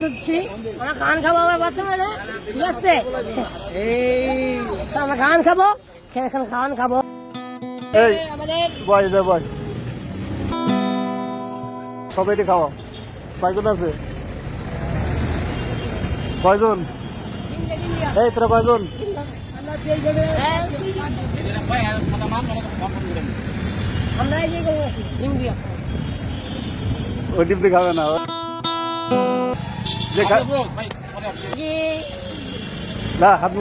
আমরা খান খাবো বর্তমানে, ঠিক আছে? আমরা খান খাবো, খান খাবো। সবাই খাওয়া কয়জন আছে? কয়জন? এই তোরা কয়জন? ওই ডিপ দিয়ে খাবে না, না হাত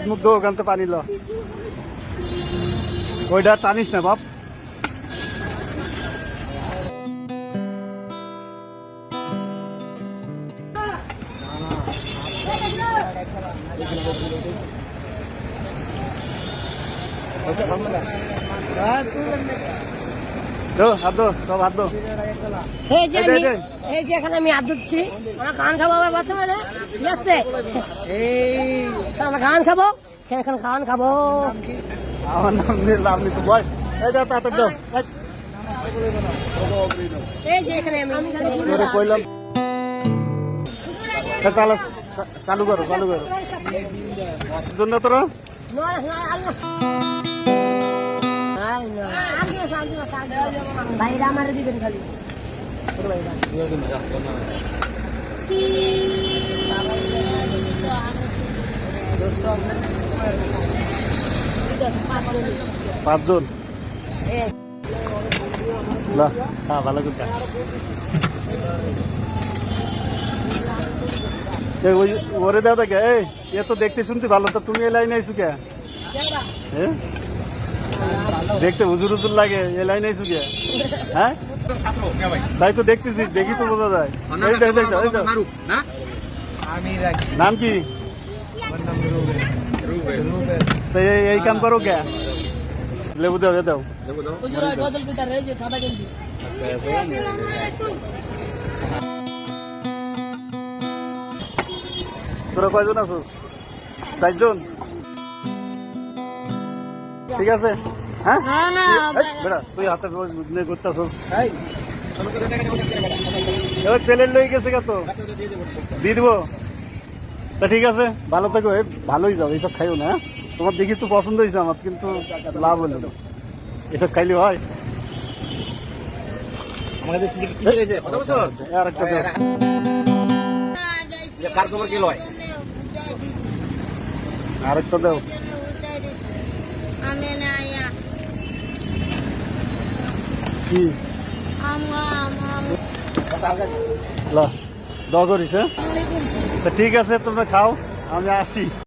মুখ ধো, ওখান থেকে পানি ল, ওইটা টানিস না বাপ। হাত দো, সব হাত দো। এই যে এখানে আমি হাত ধুচ্ছি, আমরা খান খাবো বর্তমানে, ঠিক আছে? আমরা খান খাবো, খান খাবো। আমার নাম নিলাম তো বয়, এই দাও তাড়াতাড়ি দাও। এই যে এখানে আমি কইলাম চালু চালু করো, চালু করো জন্য তোরা ভাইরা আমার দিবেন খালি। পাঁচজন ভালো কথা। ওরে দাও দেখে, এ তো দেখতে শুনতে ভালো, তো তুমি এই লাইনে আইসু কে? দেখতে হুজুর হুজুর লাগে, এই লাইনে আইসু কে? হ্যাঁ তাই তো দেখতেছি, দেখি তো বোঝা যায়। নাম কি? এই কাম করো কে? লেবু দাও, দাও তোরা কয়জন আছো? 4 জন, ঠিক আছে? হ্যাঁ বেড়া তুই হাতে করতেছ, তেলের লই গেছে কত দিয়ে দিব। তা ঠিক আছে, ভালো থাকো, ভালোই যাও, এইসব খাইও না। তোমার দেখি তো পছন্দ হয়েছে আমার, কিন্তু লাভ হলো না, এসব খাইলে হয়। আরেকটা দাও। কি দোয়া করিস? ঠিক আছে, তোমরা খাও, আমি আসি।